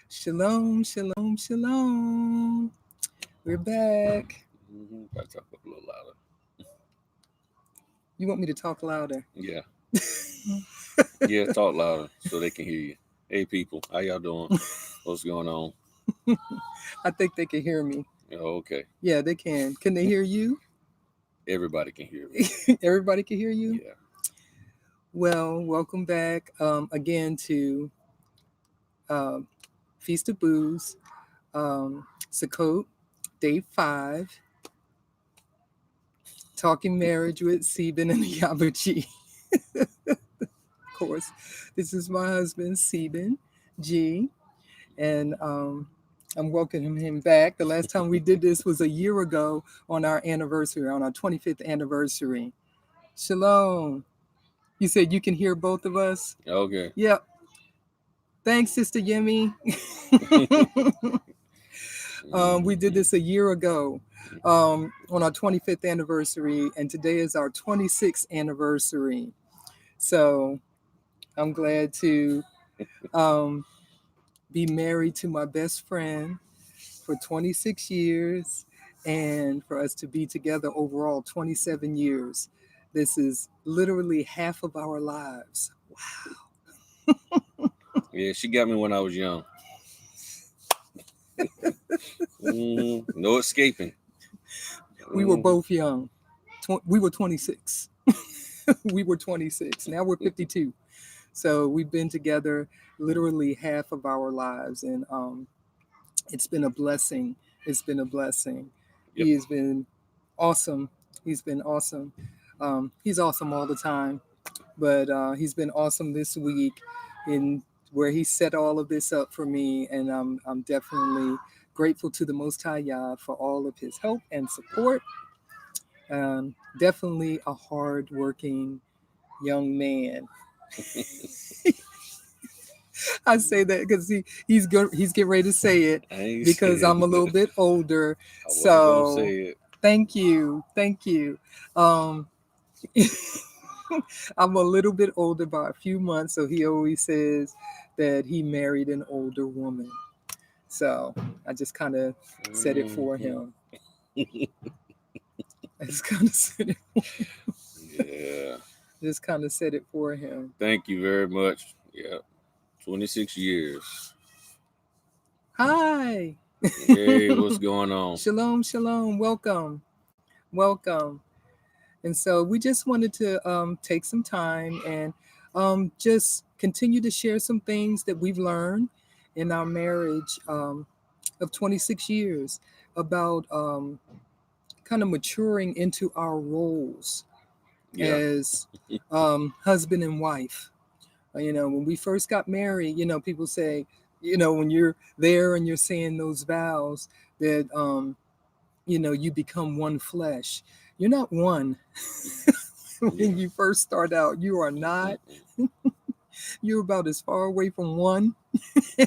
Shalom, shalom, shalom. We're back. Gotta talk up a little louder. You want me to talk louder? Yeah. Yeah, talk louder so they can hear you. Hey, people, how y'all doing? What's going on? I think they can hear me. Oh, okay. Yeah, they can. Can they hear you? Everybody can hear me. Everybody can hear you? Yeah. Well, welcome back again to Feast of Booze, Sukkot, Day 5, Talking Marriage with Seben and Ayaba. Of course, this is my husband, Seben G, and I'm welcoming him back. The last time we did this was a year ago on our anniversary, on our 25th anniversary. Shalom. You said you can hear both of us? Okay. Yep. Thanks, Sister Yemi. We did this a year ago on our 25th anniversary, and today is our 26th anniversary. So I'm glad to be married to my best friend for 26 years and for us to be together overall 27 years. This is literally half of our lives. Wow. Yeah, she got me when I was young. No escaping. We were both young. We were 26. We were 26. Now we're 52. So we've been together literally half of our lives, and it's been a blessing. It's been a blessing. Yep. He has been awesome. He's been awesome. He's awesome all the time, but he's been awesome this week in where he set all of this up for me, and I'm definitely grateful to the Most High Yah for all of his help and support. Definitely a hard-working young man. I say that because he's getting ready to say it because I'm a little bit older. So say it. Thank you. I'm a little bit older by a few months, so he always says that he married an older woman. So I just kind of said it for him. I just kind of said it. Yeah. Just kind of said it for him. Thank you very much. Yeah. 26 years. Hi. Hey, what's going on? Shalom, shalom. Welcome. And so we just wanted to take some time and just continue to share some things that we've learned in our marriage of 26 years about kind of maturing into our roles as husband and wife. When we first got married, people say, when you're there and you're saying those vows that, you become one flesh. You're not one. When you first start out, you are not. You're about as far away from one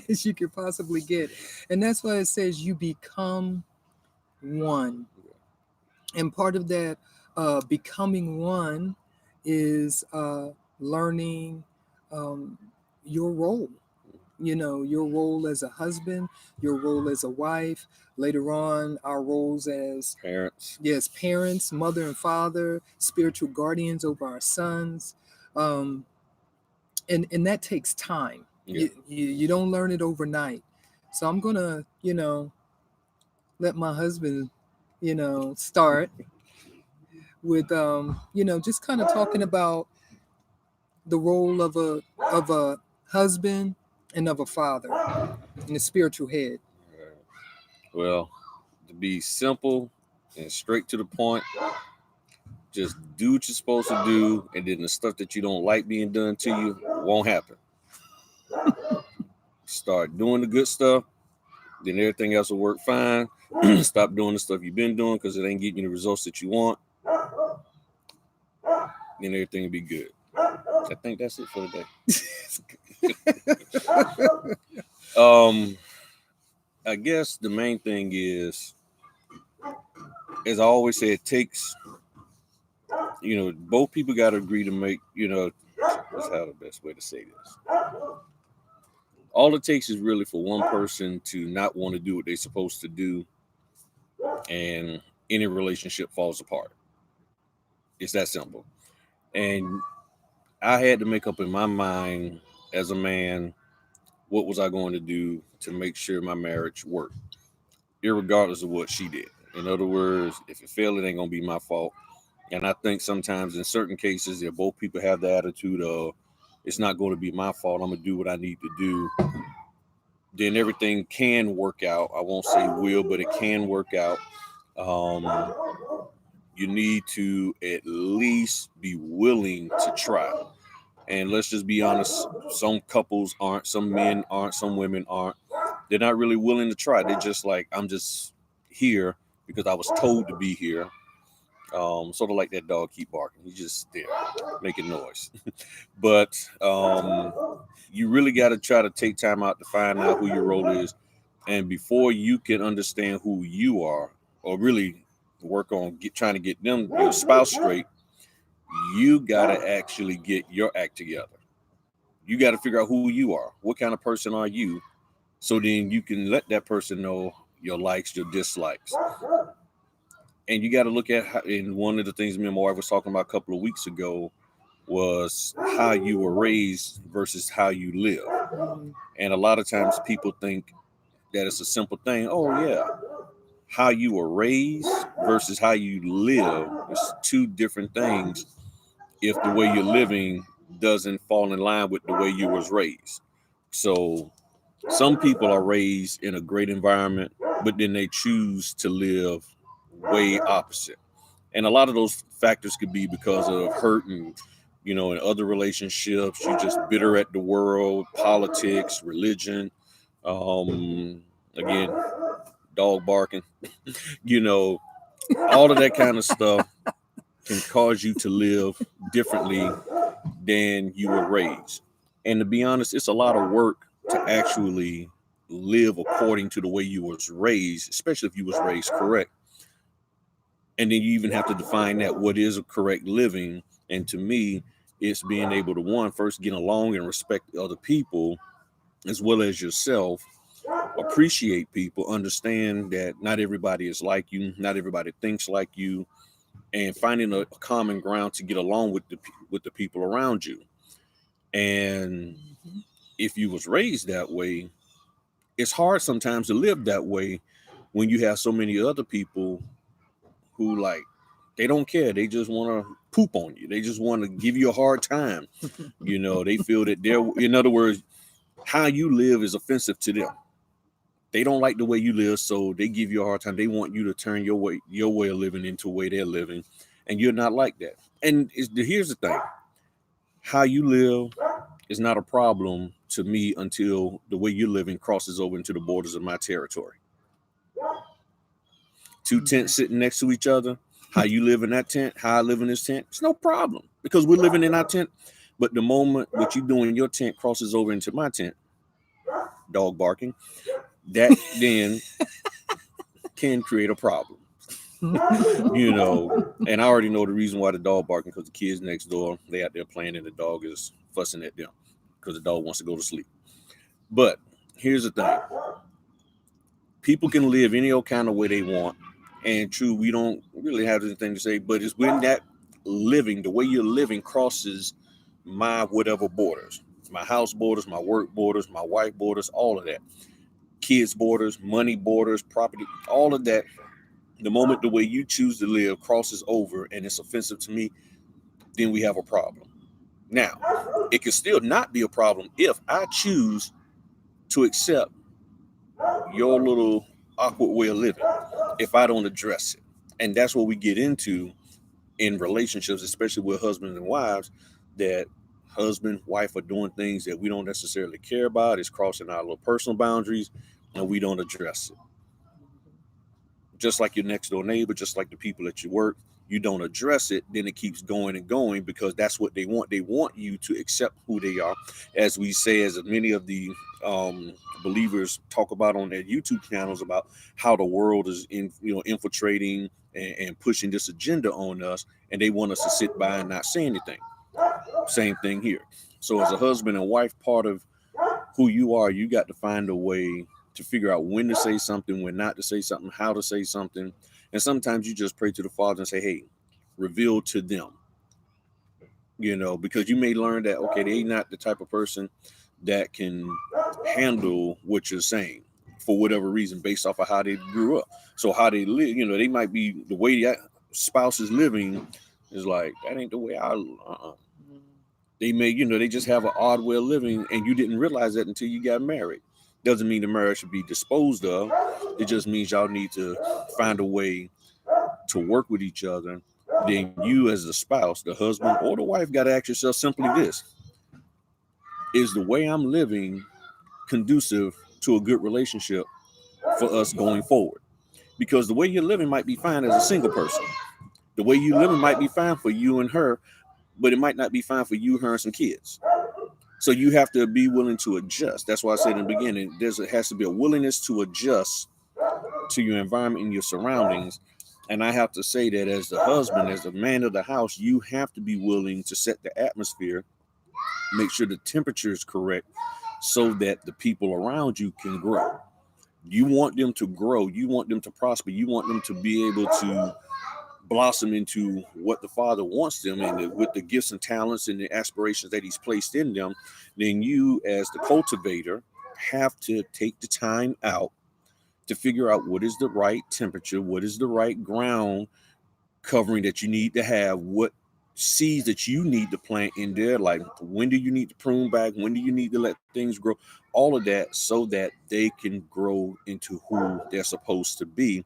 as you could possibly get. And that's why it says you become one. And part of that becoming one is learning your role. Your role as a husband, your role as a wife, later on our roles as parents. Yes, parents, mother and father, spiritual guardians over our sons. And that takes time. You don't learn it overnight. So I'm gonna, let my husband, start with just kind of talking about the role of a husband and of a father and a spiritual head. Well, to be simple and straight to the point, just do what you're supposed to do, and then the stuff that you don't like being done to you won't happen. Start doing the good stuff, then everything else will work fine. Stop doing the stuff you've been doing because it ain't getting you the results that you want. Then everything will be good. I think that's it for today. I guess the main thing is, as I always say, it takes, both people got to agree to make, what's how the best way to say this? All it takes is really for one person to not want to do what they're supposed to do, and any relationship falls apart. It's that simple. And I had to make up in my mind as a man, what was I going to do to make sure my marriage worked, irregardless of what she did. In other words, if it failed, it ain't gonna be my fault. And I think sometimes in certain cases, if both people have the attitude of it's not going to be my fault, I'm gonna do what I need to do, then everything can work out. I won't say will, but it can work out. Um, you need to at least be willing to try. And let's just be honest, some couples aren't, some men aren't, some women aren't. They're not really willing to try. They're just like, I'm just here because I was told to be here. Sort of like that dog keep barking. He's just there making noise. But you really got to try to take time out to find out who your role is. And before you can understand who you are, or really work on trying to get them, your spouse straight, you got to actually get your act together. You got to figure out who you are. What kind of person are you? So then you can let that person know your likes, your dislikes. And you got to look at how, and one of the things me and my wife was talking about a couple of weeks ago was how you were raised versus how you live. Mhm. And a lot of times people think that it's a simple thing. Oh, yeah. How you were raised versus how you live is two different things if the way you're living doesn't fall in line with the way you was raised. So some people are raised in a great environment, but then they choose to live way opposite. And a lot of those factors could be because of hurt and, in other relationships, you just bitter at the world, politics, religion. Um, Again, dog barking, you know, all of that kind of stuff can cause you to live differently than you were raised. And to be honest, it's a lot of work to actually live according to the way you was raised, especially if you was raised correct. And then you even have to define that what is a correct living. And to me, it's being able to one first get along and respect other people as well as yourself, appreciate people, understand that not everybody is like you, not everybody thinks like you, and finding a common ground to get along with the people around you. And Mhm. if you was raised that way, it's hard sometimes to live that way when you have so many other people who like they don't care. They just want to poop on you. They just want to give you a hard time. They feel that they're, in other words, how you live is offensive to them. They don't like the way you live, so they give you a hard time. They want you to turn your way of living into a way they're living, and you're not like that. And here's the thing: how you live is not a problem to me until the way you're living crosses over into the borders of my territory. Two tents Mhm. sitting next to each other. How you live in that tent, how I live in this tent, it's no problem because we're living in our tent. But the moment what you do in your tent crosses over into my tent, dog barking, that then can create a problem. And I already know the reason why the dog barking because the kids next door, they out there playing and the dog is fussing at them because the dog wants to go to sleep. But here's the thing: people can live any old kind of way they want, and true, we don't really have anything to say. But it's when that living, the way you're living, crosses my whatever borders, my house borders, my work borders, my wife borders, all of that, kids borders, money borders, property, all of that. The moment the way you choose to live crosses over and it's offensive to me, then we have a problem. Now, it can still not be a problem if I choose to accept your little awkward way of living if I don't address it. And that's what we get into in relationships, especially with husbands and wives, that husband, wife are doing things that we don't necessarily care about. It's crossing our little personal boundaries and we don't address it. Just like your next door neighbor, just like the people at your work, you don't address it, then it keeps going and going because that's what they want. They want you to accept who they are. As we say, as many of the believers talk about on their YouTube channels about how the world is infiltrating and pushing this agenda on us, and they want us to sit by and not say anything. Same thing here. So as a husband and wife, part of who you are, you got to find a way to figure out when to say something, when not to say something, how to say something. And sometimes you just pray to the Father and say, hey, reveal to them, because you may learn that, okay, they're not the type of person that can handle what you're saying for whatever reason based off of how they grew up. So how they live, they might be the way that spouse is living is like, that ain't the way they may, they just have an odd way of living, and you didn't realize that until you got married. Doesn't mean the marriage should be disposed of. It just means y'all need to find a way to work with each other. Then you, as the spouse, the husband or the wife, got to ask yourself simply this: is the way I'm living conducive to a good relationship for us going forward? Because the way you're living might be fine as a single person. The way you living might be fine for you and her, but it might not be fine for you, her, and some kids. So you have to be willing to adjust. That's why I said in the beginning, has to be a willingness to adjust to your environment and your surroundings. And I have to say that as the husband, as the man of the house, you have to be willing to set the atmosphere, make sure the temperature is correct so that the people around you can grow. You want them to grow. You want them to prosper. You want them to be able to blossom into what the Father wants them, and with the gifts and talents and the aspirations that He's placed in them. Then you, as the cultivator, have to take the time out to figure out what is the right temperature, what is the right ground covering that you need to have, what seeds that you need to plant in there, like when do you need to prune back, when do you need to let things grow, all of that, so that they can grow into who they're supposed to be,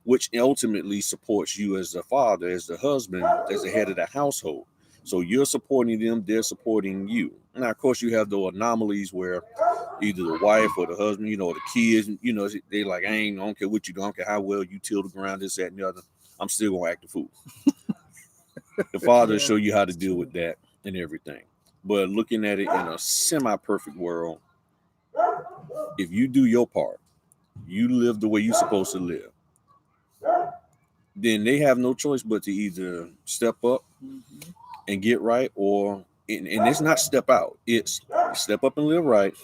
which ultimately supports you as the father, as the husband, as the head of the household. So you're supporting them, they're supporting you. Now, of course, you have those anomalies where either the wife or the husband, or the kids, they like, I don't care what you do, I don't care how well you till the ground, this, that, and the other. I'm still gonna act the fool. The Father will show you how to deal with that and everything. But looking at it in a semi-perfect world, if you do your part, you live the way you're supposed to live, then they have no choice but to either step up and get right, or and it's not step out, it's step up and live right,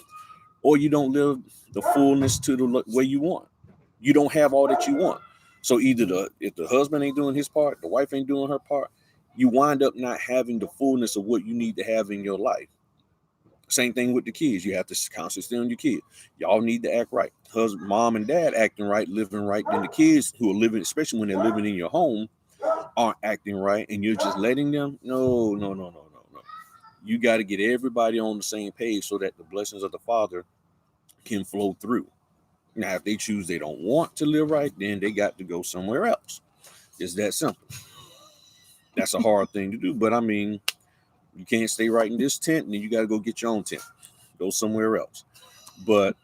or you don't live the fullness to the way you want. You don't have all that you want. So either if the husband ain't doing his part, the wife ain't doing her part, you wind up not having the fullness of what you need to have in your life. Same thing with the kids. You have to constantly stay on your kids. Y'all need to act right. Husband, mom, and dad acting right, living right. Then the kids who are living, especially when they're living in your home, aren't acting right, and you're just letting them. No, no, no, no, no, no. You got to get everybody on the same page so that the blessings of the Father can flow through. Now, if they choose they don't want to live right, then they got to go somewhere else. It's that simple. That's a hard thing to do, but I mean, you can't stay right in this tent, and then you got to go get your own tent. Go somewhere else. But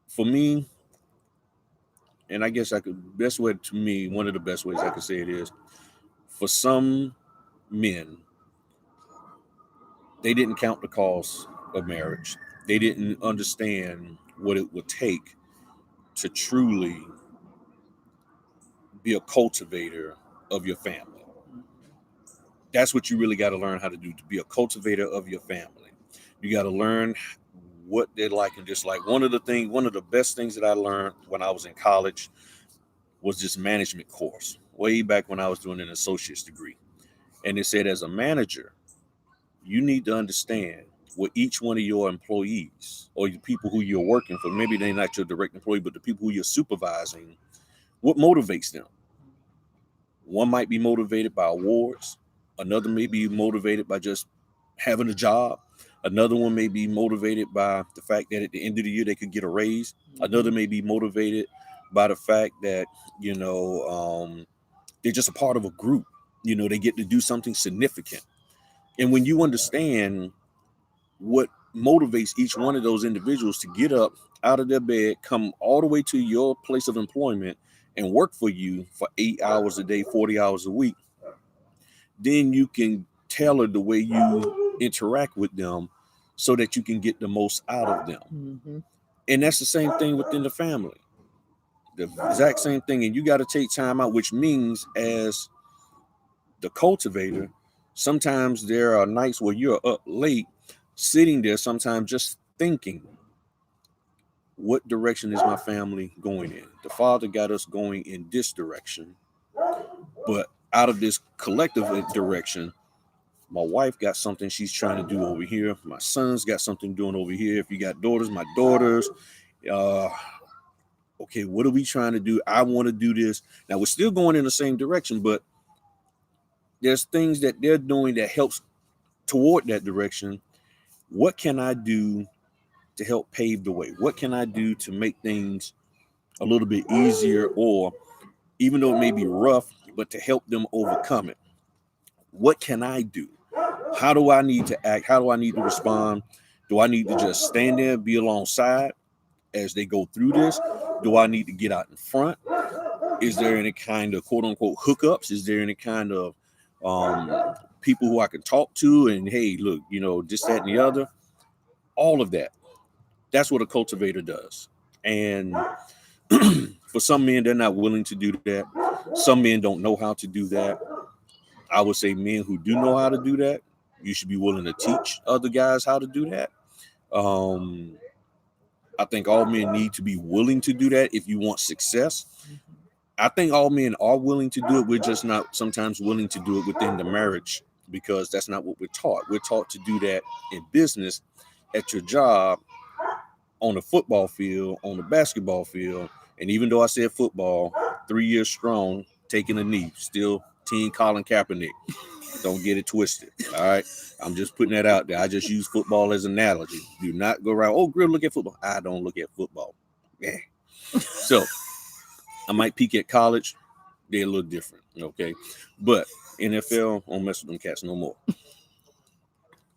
for me, and I guess best way to me, one of the best ways I could say it is, for some men, they didn't count the cost of marriage. They didn't understand what it would take to truly be a cultivator of your family. That's what you really got to learn how to do, to be a cultivator of your family. You got to learn what they like and dislike. One of the best things that I learned when I was in college was this management course, way back when I was doing an associate's degree. And it said, as a manager, you need to understand what each one of your employees, or the people who you're working for, maybe they're not your direct employee, but the people who you're supervising, what motivates them. One might be motivated by awards. Another may be motivated by just having a job. Another one may be motivated by the fact that at the end of the year they could get a raise. Another may be motivated by the fact that, they're just a part of a group. They get to do something significant. And when you understand what motivates each one of those individuals to get up out of their bed, come all the way to your place of employment, and work for you for 8 hours a day, 40 hours a week, then you can tailor the way you interact with them so that you can get the most out of them. Mm-hmm. And that's the same thing within the family. The exact same thing. And you got to take time out, which means, as the cultivator, Sometimes there are nights where you're up late, sitting there, sometimes just thinking, what direction is my family going in? The Father got us going in this direction, but out of this collective direction, my wife got something she's trying to do over here. My son's got something doing over here. If you got daughters, my daughters. Uh, okay, what are we trying to do? I want to do this. Now we're still going in the same direction, but there's things that they're doing that helps toward that direction. What can I do to help pave the way? What can I do to make things a little bit easier, or even though it may be rough, but to help them overcome it? What can I do? How do I need to act? How do I need to respond? Do I need to just stand there, be alongside as they go through this? Do I need to get out in front? Is there any kind of quote unquote hookups? Is there any kind of people who I can talk to and, hey, look, this, that, and the other? All of that. That's what a cultivator does. And for some men, they're not willing to do that. Some men don't know how to do that. I would say men who do know how to do that, you should be willing to teach other guys how to do that. Um, I think all men need to be willing to do that if you want success. I think all men are willing to do it. We're just not sometimes willing to do it within the marriage, because that's not what we're taught. We're taught to do that in business, at your job, on the football field, on the basketball field. And even though I said football, 3 years strong, taking a knee, still Team Colin Kaepernick. Don't get it twisted. All right. I'm just putting that out there. I just use football as an analogy. Do not go around, oh, Grill, look at football. I don't look at football. Yeah. So I might peak at college. They're a little different. Okay. But NFL, I don't mess with them cats no more.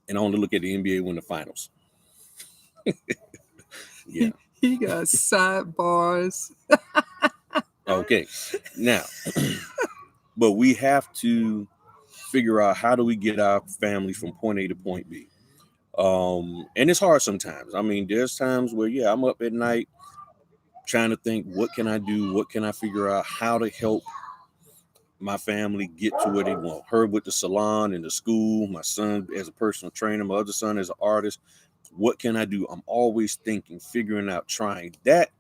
And I only look at the NBA when the finals. Yeah. He got sidebars. Okay. Now, but we have to figure out, how do we get our families from point A to point B? And it's hard sometimes. I mean, there's times where, yeah, I'm up at night trying to think, what can I do? What can I figure out? How to help my family get to where they want. Her with the salon and the school, my son as a personal trainer, my other son as an artist. What can I do? I'm always thinking, figuring out, trying. That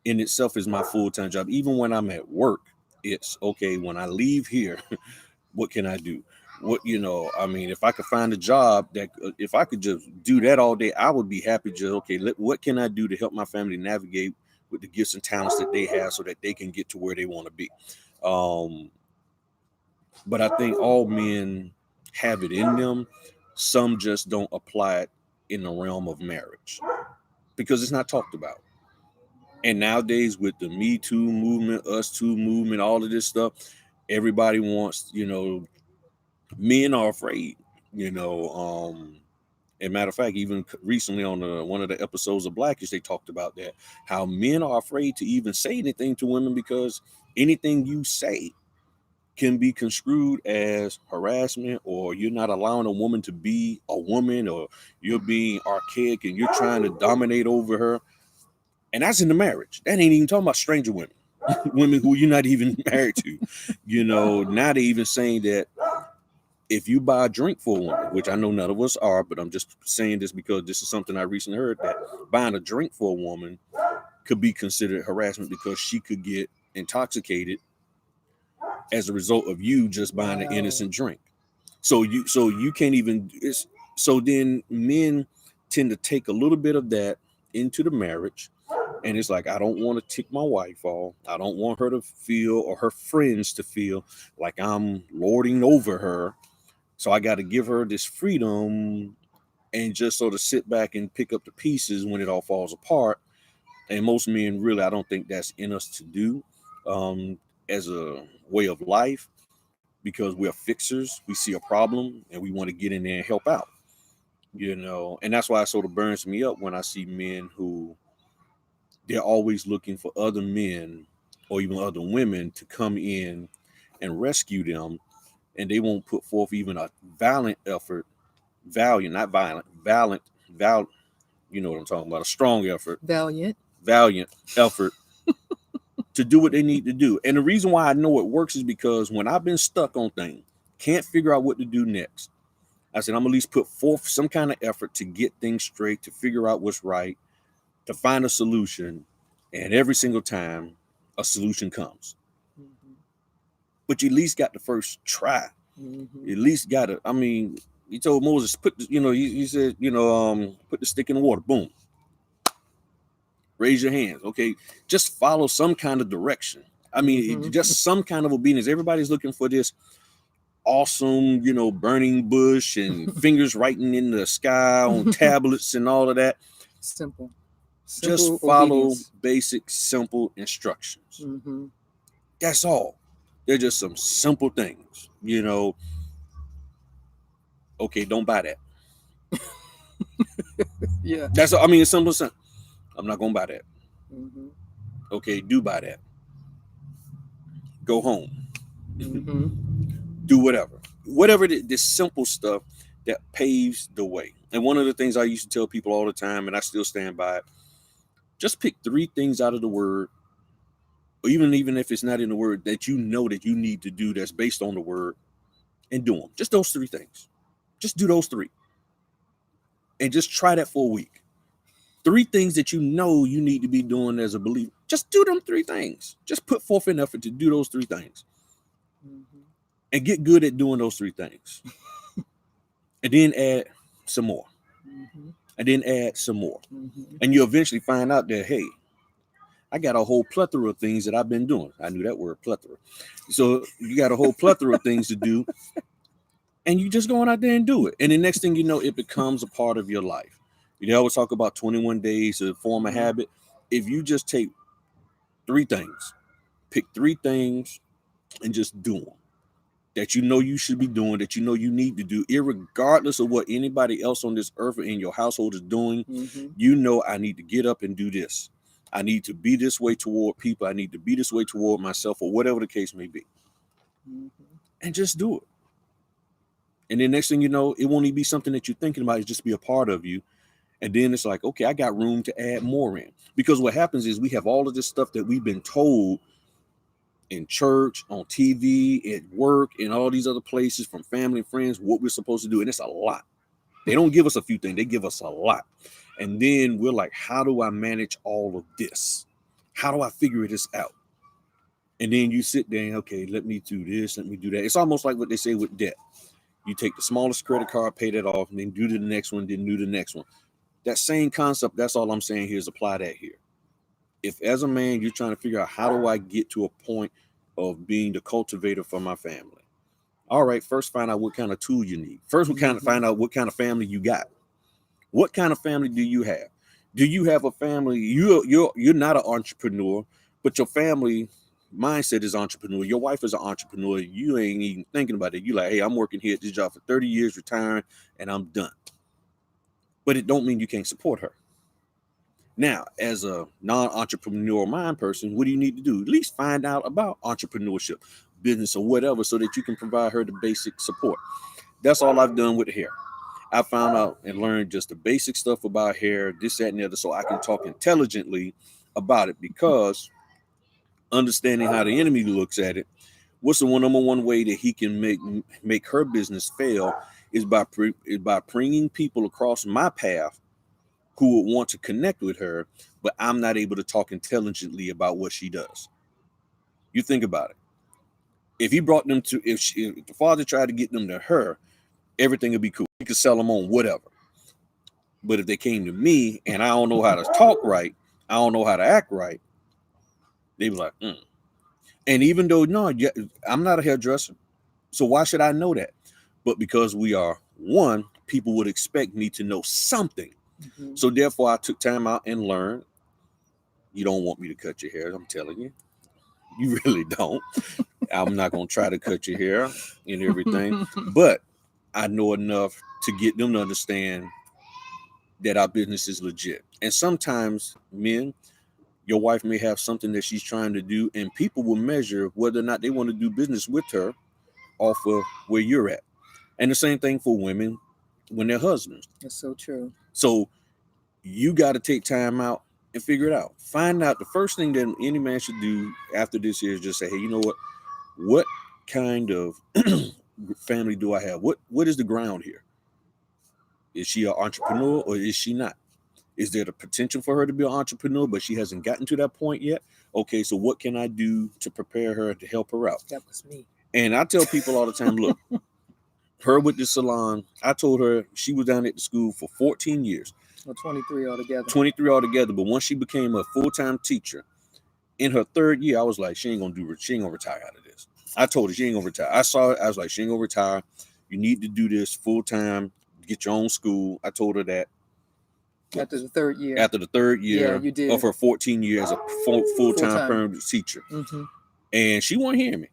in itself is my full-time job. Even when I'm at work, it's okay. When I leave here, what can I do? I mean, if I could find a job that, if I could just do that all day, I would be happy. Just, okay, what can I do to help my family navigate with the gifts and talents that they have so that they can get to where they want to be? But I think all men have it in them. Some just don't apply it in the realm of marriage because it's not talked about. And nowadays with the Me Too movement, Us Too movement, all of this stuff, everybody wants, men are afraid, and matter of fact, even recently on one of the episodes of Blackish, they talked about that, how men are afraid to even say anything to women because anything you say can be construed as harassment, or you're not allowing a woman to be a woman, or you're being archaic and you're trying to dominate over her. And that's in the marriage. That ain't even talking about stranger women, women who you're not even married to. Now they even saying that if you buy a drink for a woman, which I know none of us are, but I'm just saying this because this is something I recently heard, that buying a drink for a woman could be considered harassment because she could get intoxicated as a result of you just buying an innocent drink. So you can't even. So then men tend to take a little bit of that into the marriage, and it's like, I don't want to tick my wife off. I don't want her to feel, or her friends to feel, like I'm lording over her. So I got to give her this freedom and just sort of sit back and pick up the pieces when it all falls apart. And most men, really, I don't think that's in us to do, as a way of life, because we're fixers. We see a problem and we want to get in there and help out, and that's why it sort of burns me up when I see men who, they're always looking for other men or even other women to come in and rescue them, and they won't put forth even a valiant effort, valiant, not violent, valiant, you know what I'm talking about, a strong effort, Valiant. valiant effort to do what they need to do. And the reason why I know it works is because when I've been stuck on things, can't figure out what to do next. I said, I'm at least put forth some kind of effort to get things straight, to figure out what's right, to find a solution. And every single time a solution comes. Mm-hmm. But you at least got the first try. Mm-hmm. You at least got to, I mean, he told Moses, he said, put the stick in the water, boom, raise your hands. Okay. Just follow some kind of direction. I mean, Mm-hmm. just some kind of obedience. Everybody's looking for this awesome, burning bush and fingers writing in the sky on tablets and all of that. Simple. Just Simple follow obedience. basic, simple instructions. Mm-hmm. That's all. They're just some simple things. Okay, don't buy that. Yeah. That's I mean, it's simple. I'm not gonna buy that. Mm-hmm. Okay, do buy that. Go home. Mm-hmm. Do whatever this simple stuff that paves the way. And one of the things I used to tell people all the time, and I still stand by it, just pick 3 things out of the word, or even if it's not in the word, that you know that you need to do that's based on the word, and do them. Just those 3 things. Just do those 3, and just try that for a week. 3 things that you know you need to be doing as a believer. Just do them 3 things. Just put forth an effort to do those 3 things, Mm-hmm. and get good at doing those 3 things. And then add some more. Mm-hmm. And then add some more. Mm-hmm. And you eventually find out that, hey, I got a whole plethora of things that I've been doing. I knew that word, plethora. So you got a whole plethora of things to do, and you just going out there and do it. And the next thing you know, it becomes a part of your life. You always talk about 21 days to form a Mm-hmm. habit. If you just take 3 things, pick 3 things and just do them that you know you should be doing, that you know you need to do, irregardless of what anybody else on this earth or in your household is doing. Mm-hmm. I need to get up and do this. I need to be this way toward people. I need to be this way toward myself, or whatever the case may be. Mm-hmm. And just do it. And then next thing you know, it won't even be something that you're thinking about. It's just be a part of you. And then it's like, okay, I got room to add more in. Because what happens is we have all of this stuff that we've been told in church, on TV, at work, in all these other places, from family and friends, what we're supposed to do. And it's a lot. They don't give us a few things, they give us a lot. And then we're like, how do I manage all of this? How do I figure this out? And then you sit there and, okay, let me do this, let me do that. It's almost like what they say with debt. You take the smallest credit card, pay that off, and then do the next one, then do the next one. That same concept, that's all I'm saying here is apply that here. If as a man, you're trying to figure out, how do I get to a point of being the cultivator for my family? All right, first find out what kind of tool you need. First, we kind of Mm-hmm. find out what kind of family you got. What kind of family do you have? Do you have a family? You're not an entrepreneur, but your family mindset is entrepreneur. Your wife is an entrepreneur. You ain't even thinking about it. You like, hey, I'm working here at this job for 30 years, retiring, and I'm done. But it don't mean you can't support her. Now, as a non-entrepreneurial mind person, what do you need to do? At least find out about entrepreneurship, business, or whatever, so that you can provide her the basic support. That's all I've done with hair. I found out and learned just the basic stuff about hair, this, that, and the other, so I can talk intelligently about it. Because understanding how the enemy looks at it, what's the number one way that he can make her business fail is by bringing people across my path who would want to connect with her, but I'm not able to talk intelligently about what she does. You think about it. If he brought them to, if the father tried to get them to her, everything would be cool. He could sell them on whatever. But if they came to me and I don't know how to talk right, I don't know how to act right, they was like, And even though, no, I'm not a hairdresser, so why should I know that? But because we are one, people would expect me to know something. Mm-hmm. So therefore, I took time out and learned. You don't want me to cut your hair, I'm telling you. You really don't. I'm not going to try to cut your hair and everything. But I know enough to get them to understand that our business is legit. And sometimes, men, your wife may have something that she's trying to do, and people will measure whether or not they want to do business with her off of where you're at. And the same thing for women when they're husbands. That's so true. So you got to take time out and figure it out. Find out the first thing that any man should do after this is just say, hey, you know what? What kind of family do I have? What is the ground here? Is she an entrepreneur or is she not? Is there the potential for her to be an entrepreneur, but she hasn't gotten to that point yet? Okay, so what can I do to prepare her to help her out? That was me. And I tell people all the time, look, her with the salon, I told her she was down at the school for 14 years. Or 23 altogether. 23 altogether, but once she became a full-time teacher, in her third year, I was like, she ain't gonna retire out of this. I told her she ain't gonna retire. I saw it, I was like, she ain't gonna retire. You need to do this full-time, get your own school. I told her that. After the third year. After the third year you did. of her 14 years as a full-time permanent teacher. Mm-hmm. And she wasn't hearing me.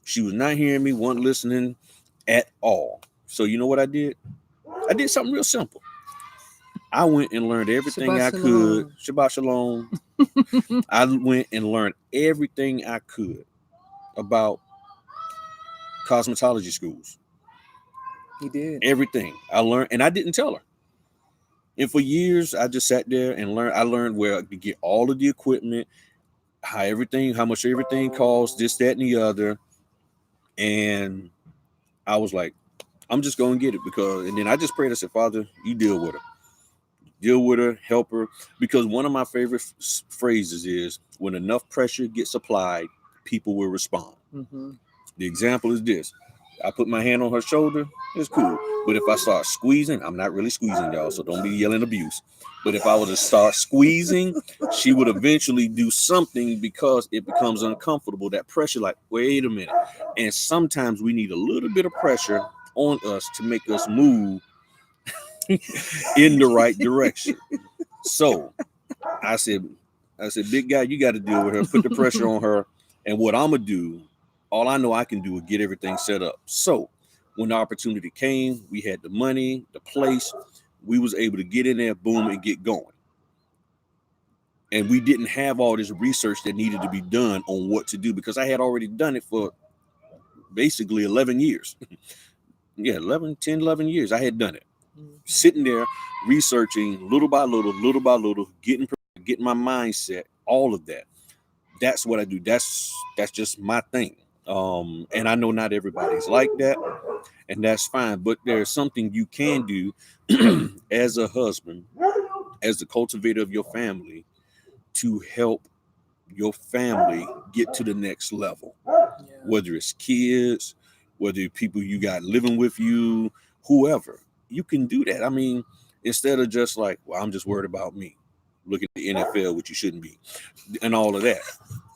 She was not hearing me, wasn't listening at all. So you know what I did? I did something real simple. I went and learned everything Shabbat I could. Shabbat Shalom. I went and learned everything I could about cosmetology schools. You did. Everything. I learned, and I didn't tell her. And for years, I just sat there and learned. I learned where to get all of the equipment, how much everything costs, this, that, and the other. And I was like, I'm just going to get it and then I just prayed. I said, Father, you deal with her. Deal with her, help her. Because one of my favorite phrases is, when enough pressure gets applied, people will respond. Mm-hmm. The example is this. I put my hand on her shoulder, it's cool. But if I start squeezing, I'm not really squeezing, y'all, so don't be yelling abuse. But if I were to start squeezing, she would eventually do something because it becomes uncomfortable. That pressure, like, wait a minute. And sometimes we need a little bit of pressure on us to make us move in the right direction. So I said, big guy, you got to deal with her, put the pressure on her. And what I'm going to do, all I know I can do is get everything set up. So when the opportunity came, we had the money, the place, we was able to get in there, boom, and get going. And we didn't have all this research that needed to be done on what to do, because I had already done it for basically 11 years. Yeah, 11 years I had done it. Sitting there, researching little by little, getting my mindset, all of that. That's what I do. That's just my thing. And I know not everybody's like that, and that's fine. But there's something you can do as a husband, as the cultivator of your family, to help your family get to the next level. Yeah. Whether it's kids, whether it's people you got living with you, whoever, you can do that. I mean, instead of just like, well, I'm just worried about me, looking at the NFL, which you shouldn't be, and all of that.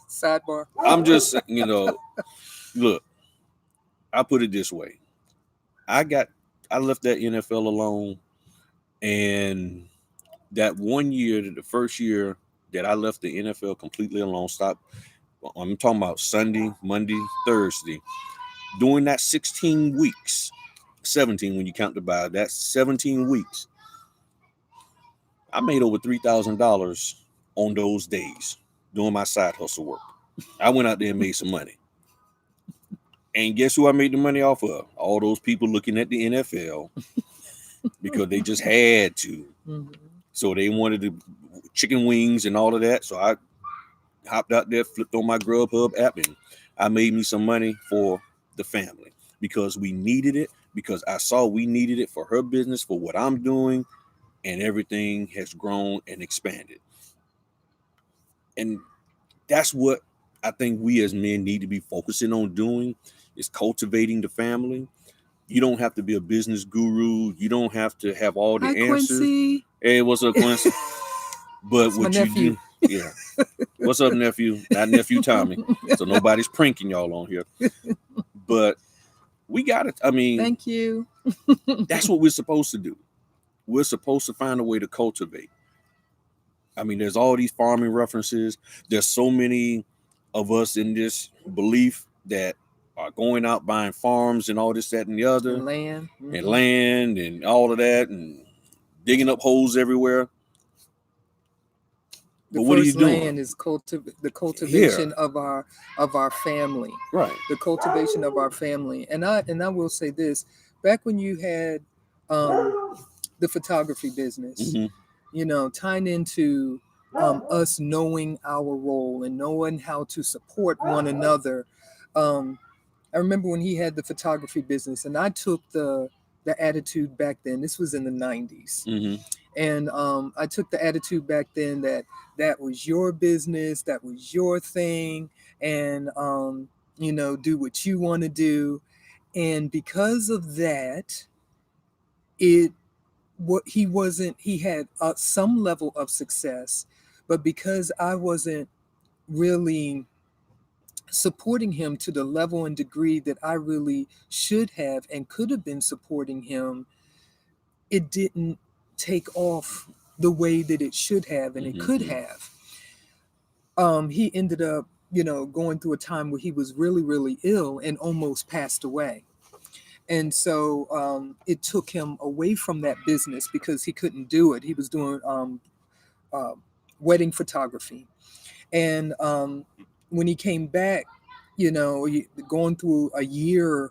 Sidebar. I'm just, look, I put it this way. I left that NFL alone, and that 1 year, the first year that I left the NFL completely alone, I'm talking about Sunday, Monday, Thursday, during that 16 weeks, 17 when you count the bye, that's 17 weeks, I made over $3,000 on those days doing my side hustle work. I went out there and made some money. And guess who I made the money off of? All those people looking at the NFL because they just had to. Mm-hmm. So they wanted the chicken wings and all of that. So I hopped out there, flipped on my Grubhub app, and I made me some money for the family because we needed it, because I saw we needed it for her business, for what I'm doing, and everything has grown and expanded. And that's what I think we as men need to be focusing on doing, is cultivating the family. You don't have to be a business guru. You don't have to have all the answers. Quincy. Hey, what's up, Quincy? But what you do, yeah. What's up, nephew? Not nephew Tommy. So nobody's pranking y'all on here. But we got it. I mean, thank you. That's what we're supposed to do. We're supposed to find a way to cultivate. I mean, there's all these farming references. There's so many of us in this belief that are going out buying farms and all this, that, and the other. And land. Mm-hmm. And land and all of that, and digging up holes everywhere. The what are you doing? Land is the cultivation of our family. Right. The cultivation of our family. And I will say this, back when you had the photography business, mm-hmm. Tying into us knowing our role and knowing how to support one another. I remember when he had the photography business, and I took the attitude back then. This was in the 90s. Mm-hmm. And I took the attitude back then that that was your business, that was your thing, and do what you want to do. And because of that, it what he wasn't he had some level of success, but because I wasn't really supporting him to the level and degree that I really should have and could have been supporting him, it didn't take off the way that it should have and it could Mm-hmm. have. He ended up, going through a time where he was really, really ill and almost passed away. And so it took him away from that business because he couldn't do it. He was doing uh, wedding photography. And when he came back, going through a year,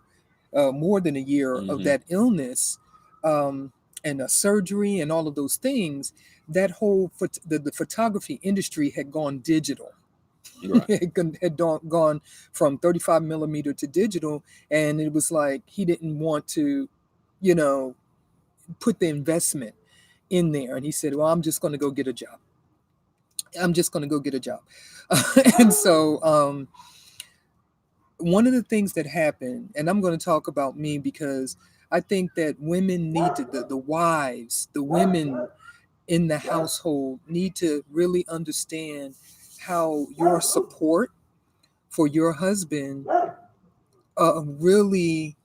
more than a year of Mm-hmm. that illness, um, and a surgery and all of those things, that whole the photography industry had gone digital. Right. Gone from 35 millimeter to digital, and it was like he didn't want to, you know, put the investment in there. And he said, "Well, I'm just going to go get a job. I'm just going to go get a job." And so one of the things that happened, and I'm going to talk about me because I think that women need to, the wives, the women in the household need to really understand how your support for your husband really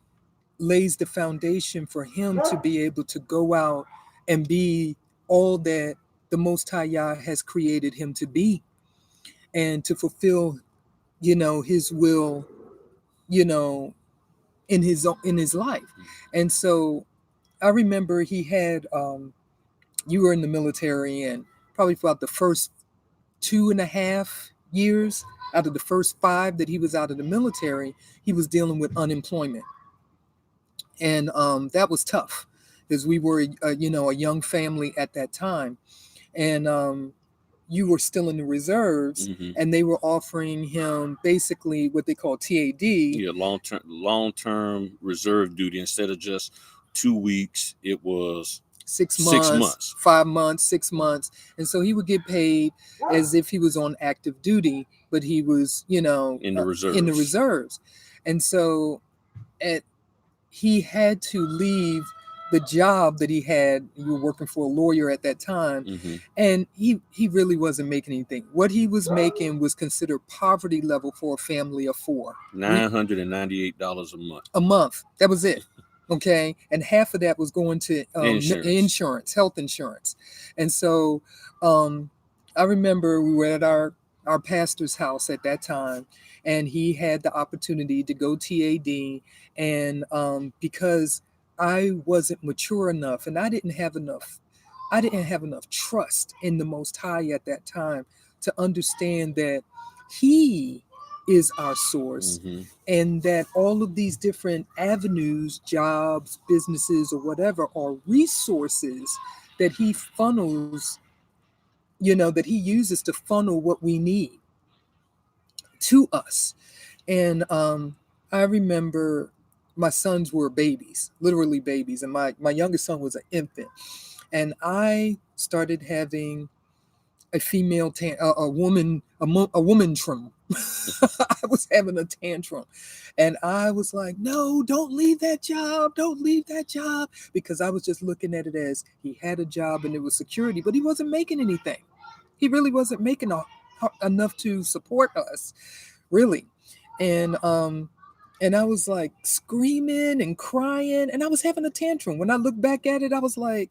lays the foundation for him to be able to go out and be all that the Most High Yah has created him to be, and to fulfill, his will, you know, in his life. And so I remember he had you were in the military, and probably for about the first 2.5 years out of the first 5 that he was out of the military, he was dealing with unemployment. And that was tough because we were a young family at that time. And you were still in the reserves, Mm-hmm. and they were offering him basically what they call TAD. Yeah, long term reserve duty instead of just 2 weeks. It was Six 6 months. months, 5 months, 6 months. And so he would get paid as if he was on active duty, but he was, In the in the reserves. reserves. And so at he had to leave the job that he had. You were working for a lawyer at that time, Mm-hmm. and he really wasn't making anything. What he was making was considered poverty level for a family of 4. $998 a month. A month. That was it. Okay, and half of that was going to Insurance. insurance, health insurance. And so I remember we were at our pastor's house at that time, and he had the opportunity to go TAD. And because I wasn't mature enough, and I didn't have enough trust in the Most High at that time to understand that He is our source, Mm-hmm. and that all of these different avenues, jobs, businesses, or whatever, are resources that He funnels, that He uses to funnel what we need to us. And I remember my sons were babies, literally babies, and my youngest son was an infant. And I started having a a woman, a woman trim. I was having a tantrum, and I was like, "No, don't leave that job! Don't leave that job!" Because I was just looking at it as he had a job and it was security, but he wasn't making anything. He really wasn't making enough to support us, really. And I was like screaming and crying, and I was having a tantrum. When I look back at it, I was like,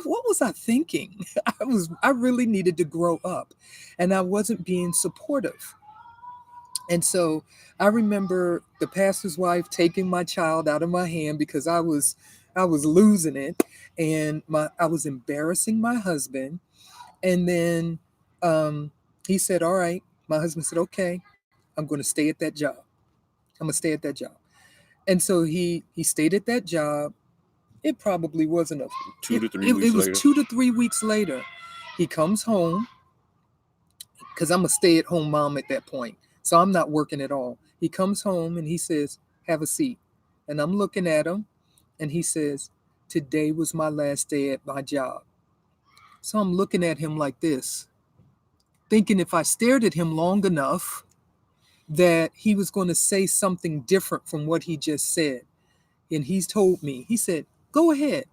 what was I thinking? I really needed to grow up, and I wasn't being supportive. And so I remember the pastor's wife taking my child out of my hand because I was losing it, and I was embarrassing my husband. And then he said, "All right." My husband said, "Okay, I'm going to stay at that job. I'm gonna stay at that job." And so he stayed at that job. It probably wasn't a Two to three it weeks was later. 2 to 3 weeks later. He comes home because I'm a stay-at-home mom at that point. So I'm not working at all. He comes home and he says, Have a seat. And I'm looking at him, and he says, today was my last day at my job. So I'm looking at him like this, thinking if I stared at him long enough, that he was going to say something different from what he just said. And he's told me, he said, go ahead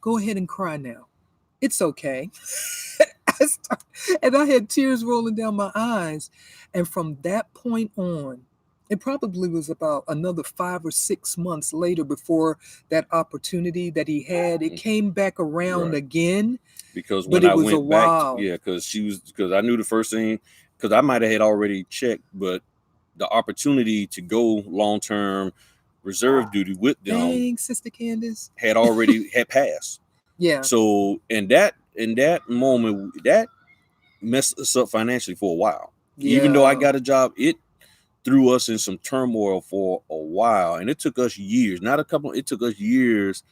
and cry now. It's okay. I start, and I had tears rolling down my eyes. And from that point on, it probably was about another 5 or 6 months later before that opportunity that he had, it came back around Right. again, Because but when it I was a went back, while. yeah, because I knew the first thing, because I might have had already checked, but the opportunity to go long term reserve duty with them Thanks, Sister Candace. had already had passed. Yeah, So in that moment, that messed us up financially for a while. Even though I yeah. got a job, it threw us in some turmoil for a while, and it took us years, not a couple. It took us years,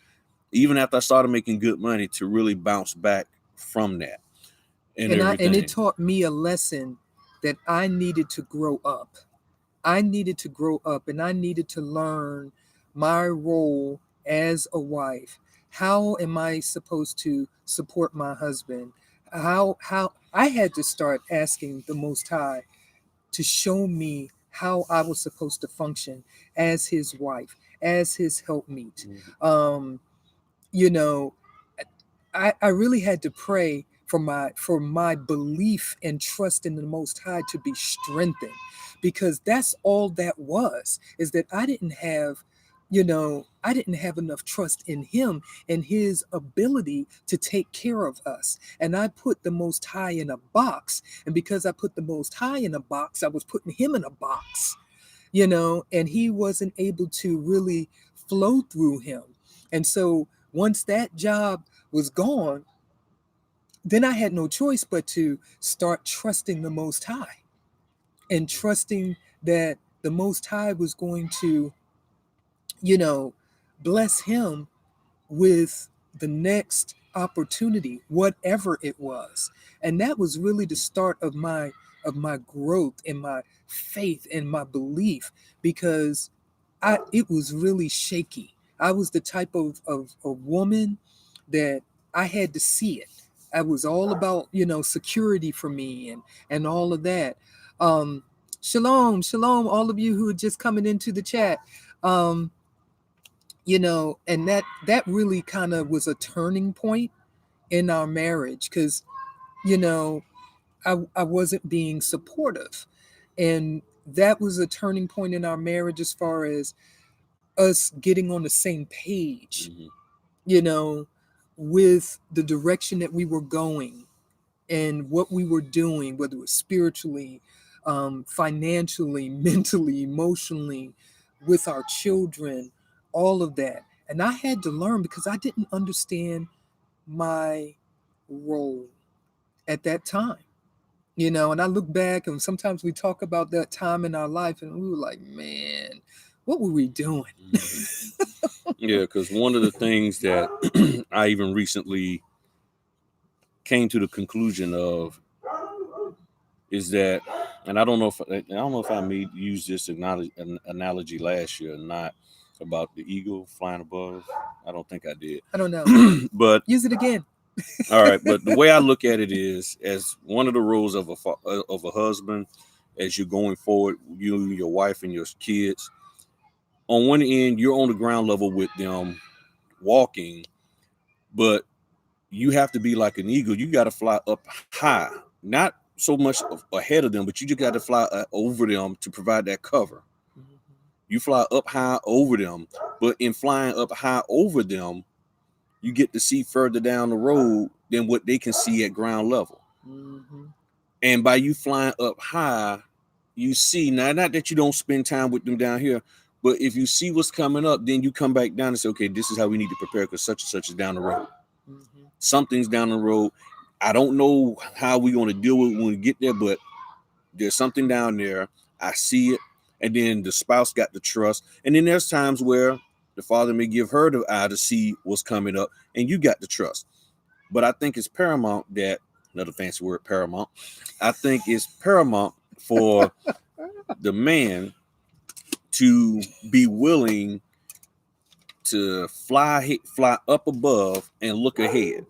even after I started making good money, to really bounce back from that and And it everything. taught me a lesson that I needed to grow up. I needed to grow up, and I needed to learn my role as a wife. How am I supposed to support my husband? How I had to start asking the Most High to show me how I was supposed to function as his wife, as his helpmeet. Um, you know, I really had to pray for my belief and trust in the Most High to be strengthened, because that's all that was, is that I didn't have enough trust in him and his ability to take care of us. And I put the Most High in a box. And because I put the Most High in a box, I was putting him in a box, and he wasn't able to really flow through him. And so once that job was gone, then I had no choice but to start trusting the Most High, and trusting that the Most High was going to, you know, bless him with the next opportunity, whatever it was. And that was really the start of my growth and my faith and my belief, because it was really shaky. I was the type of a woman that I had to see it. I was all about, security for me and all of that. Um, Shalom, shalom, all of you who are just coming into the chat. Um, and that really kind of was a turning point in our marriage, because, you know, I wasn't being supportive. And that was a turning point in our marriage as far as us getting on the same page, Mhm. you know, with the direction that we were going and what we were doing, whether it was spiritually, financially, mentally, emotionally, with our children, all of that. And I had to learn, because I didn't understand my role at that time. And I look back, and sometimes we talk about that time in our life, and we were like, man, what were we doing? Mhm. Yeah, because one of the things that I even recently came to the conclusion of is that, and I don't know if I made use this analogy last year or not, about the eagle flying above. I don't think I did. I don't know. But Use it again. all right, but the way I look at it is as one of the roles of a husband, as you're going forward, you, your wife, and your kids. On one end, you're on the ground level with them, walking, but you have to be like an eagle. You got to fly up high, not so much ahead of them, but you just got to fly over them to provide that cover. You fly up high over them, but in flying up high over them, you get to see further down the road than what they can see at ground level. Mm-hmm. And by you flying up high, you see, now, not that you don't spend time with them down here, but if you see what's coming up, then you come back down and say, okay, this is how we need to prepare, because such and such is down the road. Mm-hmm. Something's down the road. I don't know how we're going to deal with it when we get there, but there's something down there. I see it. And then the spouse got the trust. And then there's times where the father may give her the eye to see what's coming up, and you got the trust. But I think it's paramount that, another fancy word, paramount. I think it's paramount for the man to be willing to fly up above and look ahead.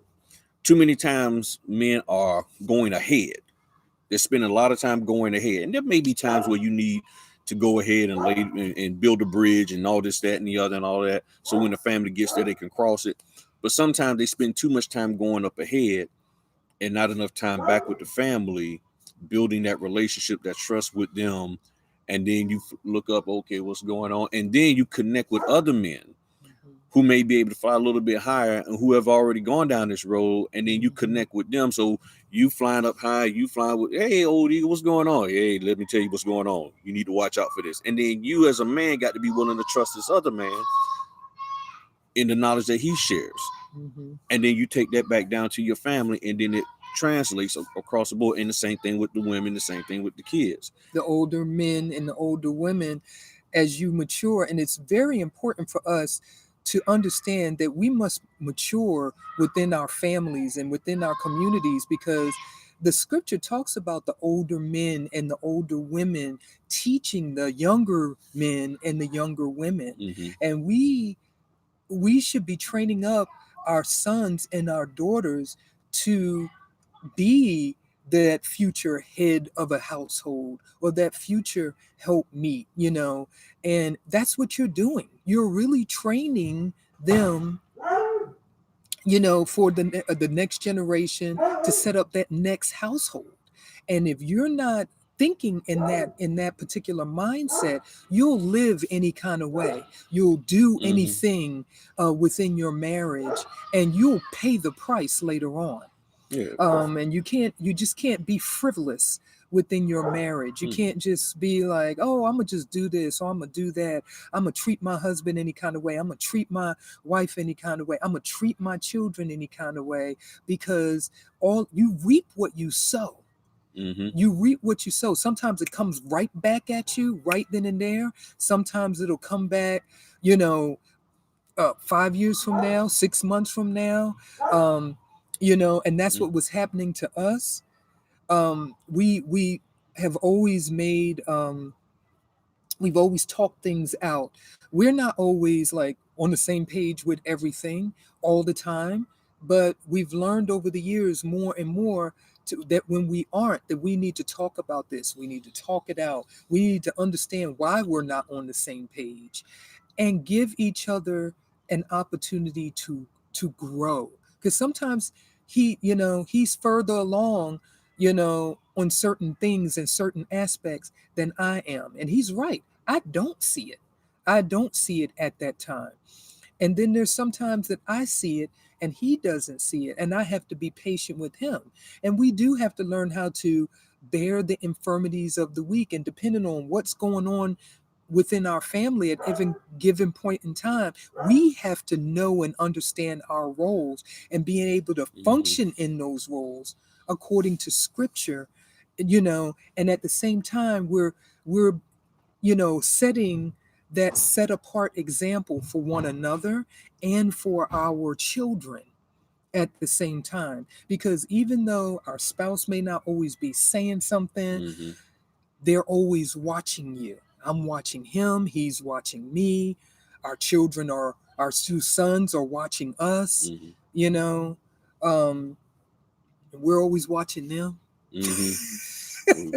Too many times men are going ahead. They're spending a lot of time going ahead. And there may be times where you need to go ahead and lay and build a bridge and all this, that, and the other and all that. So when the family gets there, they can cross it. But sometimes they spend too much time going up ahead and not enough time back with the family, building that relationship, that trust with them. And then you look up, okay, what's going on? And then you connect with other men who may be able to fly a little bit higher and who have already gone down this road, and then you connect with them. So you flying up high, you flying with, hey, old eagle, what's going on? Hey, let me tell you what's going on. You need to watch out for this. And then you as a man got to be willing to trust this other man in the knowledge that he shares. And then you take that back down to your family, and then it translates across the board. And the same thing with the women, the same thing with the kids. The older men and the older women, as you mature, and it's very important for us to understand that we must mature within our families and within our communities, because the scripture talks about the older men and the older women teaching the younger men and the younger women. And we should be training up our sons and our daughters to be that future head of a household or that future helpmeet, and that's what you're doing. You're really training them, for the next generation to set up that next household. And if you're not thinking in that particular mindset, you'll live any kind of way. You'll do anything within your marriage, and you'll pay the price later on. Yeah. And you just can't be frivolous within your marriage. You can't just be like, oh, I'm gonna just do this or I'm gonna do that. I'm gonna treat my husband any kind of way. I'm gonna treat my wife any kind of way. I'm gonna treat my children any kind of way, because all you reap what you sow. You reap what you sow. Sometimes it comes right back at you right then and there. Sometimes it'll come back, 5 years from now, 6 months from now. And that's what was happening to us. We have always made we've always talked things out. We're not always like on the same page with everything all the time, but we've learned over the years more and more that when we aren't, that we need to talk about this. We need to talk it out. We need to understand why we're not on the same page, and give each other an opportunity to grow. Because sometimes he's further along, on certain things and certain aspects than I am, and he's right. I don't see it. I don't see it at that time. And then there's sometimes that I see it and he doesn't see it, and I have to be patient with him. And we do have to learn how to bear the infirmities of the weak, and depending on what's going on within our family at even given point in time, we have to know and understand our roles and being able to function in those roles according to scripture, and at the same time we're setting that set apart example for one another and for our children at the same time. Because even though our spouse may not always be saying something, they're always watching you. I'm watching him, he's watching me. Our two sons are watching us, you know. We're always watching them. We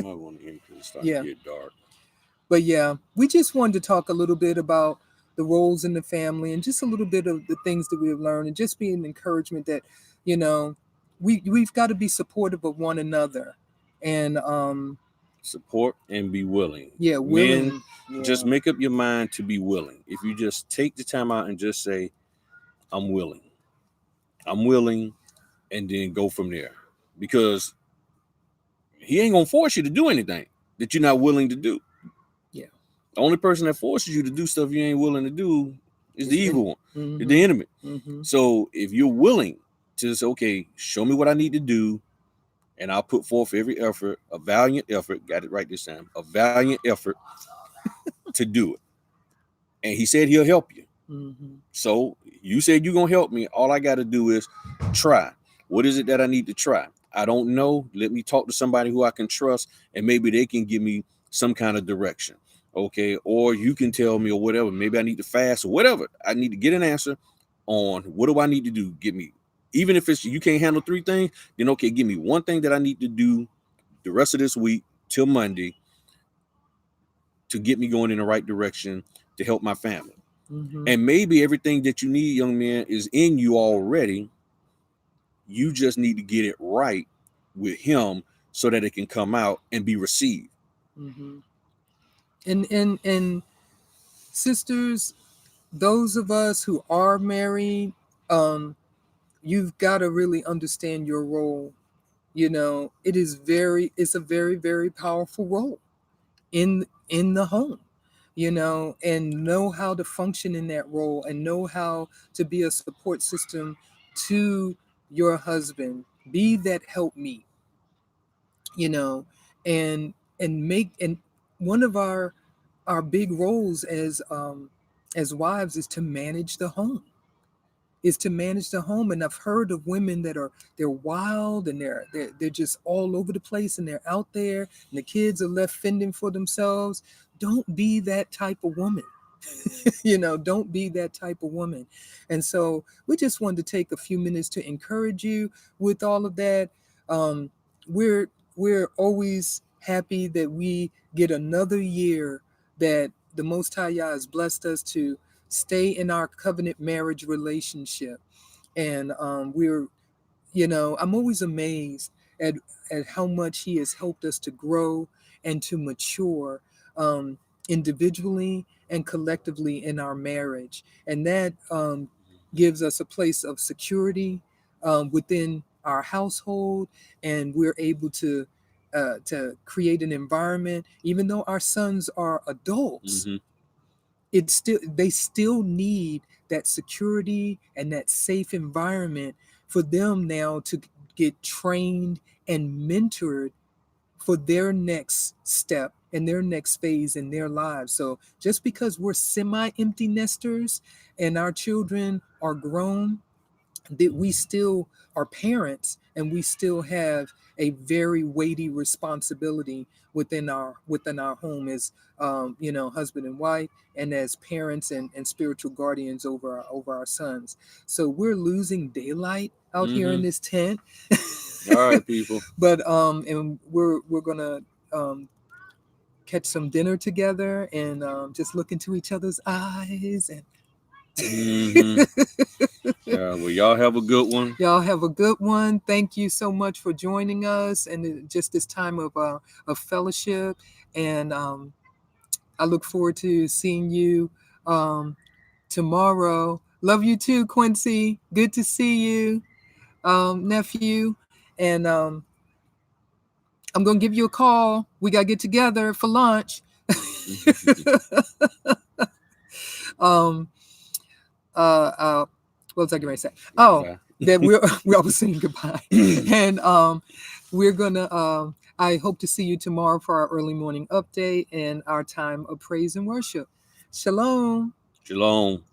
might want to hear because it's starting to get dark. But yeah, we just wanted to talk a little bit about the roles in the family and just a little bit of the things that we've learned, and just be an encouragement that, we've got to be supportive of one another, and support and be willing. Yeah, willing. Men, just make up your mind to be willing. If you just take the time out and just say, I'm willing. I'm willing, and then go from there. Because he ain't gonna force you to do anything that you're not willing to do. Yeah. The only person that forces you to do stuff you ain't willing to do is the evil one, the enemy. So if you're willing to say, okay, show me what I need to do, and I'll put forth every effort, a valiant effort, got it right this time, a valiant effort to do it. And he said he'll help you. So you said you're going to help me. All I got to do is try. What is it that I need to try? I don't know. Let me talk to somebody who I can trust, and maybe they can give me some kind of direction. Okay, or you can tell me or whatever. Maybe I need to fast or whatever. I need to get an answer on what do I need to do. Give me, even if it's you can't handle 3 things, then okay, give me one thing that I need to do the rest of this week till Monday to get me going in the right direction to help my family. Mm-hmm. And maybe everything that you need, young man, is in you already. You just need to get it right with him so that it can come out and be received. Mm-hmm. And sisters, those of us who are married, um, you've got to really understand your role. It's a very, very powerful role in the home, and know how to function in that role and know how to be a support system to your husband. Be that help me, you know, and one of our big roles as wives is to manage the home, and I've heard of women that they're wild, and they're just all over the place, and they're out there, and the kids are left fending for themselves. Don't be that type of woman. Don't be that type of woman. And so we just wanted to take a few minutes to encourage you with all of that. um, we're always happy that we get another year that the Most High Yah has blessed us to stay in our covenant marriage relationship. And I'm always amazed at how much he has helped us to grow and to mature, individually and collectively in our marriage. And that gives us a place of security within our household, and we're able to create an environment, even though our sons are adults. Mm-hmm. They still need that security and that safe environment for them now to get trained and mentored for their next step and their next phase in their lives. So just because we're semi empty nesters and our children are grown, that we still are parents, and we still have a very weighty responsibility within our home as husband and wife, and as parents and spiritual guardians over our sons. So we're losing daylight out here in Mm-hmm. this tent. All right, people. But and we're gonna catch some dinner together, and just look into each other's eyes, and Mm-hmm. Yeah. Well, y'all have a good one. y'all have a good one. Thank you so much for joining us, and just this time of fellowship. And I look forward to seeing you um, tomorrow. Love you too, Quincy. Good to see you, nephew. And I'm gonna give you a call. We gotta get together for lunch. um, uh, what was I going to say? Oh, Bye. that we're always saying goodbye, and we're gonna. I hope to see you tomorrow for our early morning update and our time of praise and worship. Shalom. Shalom.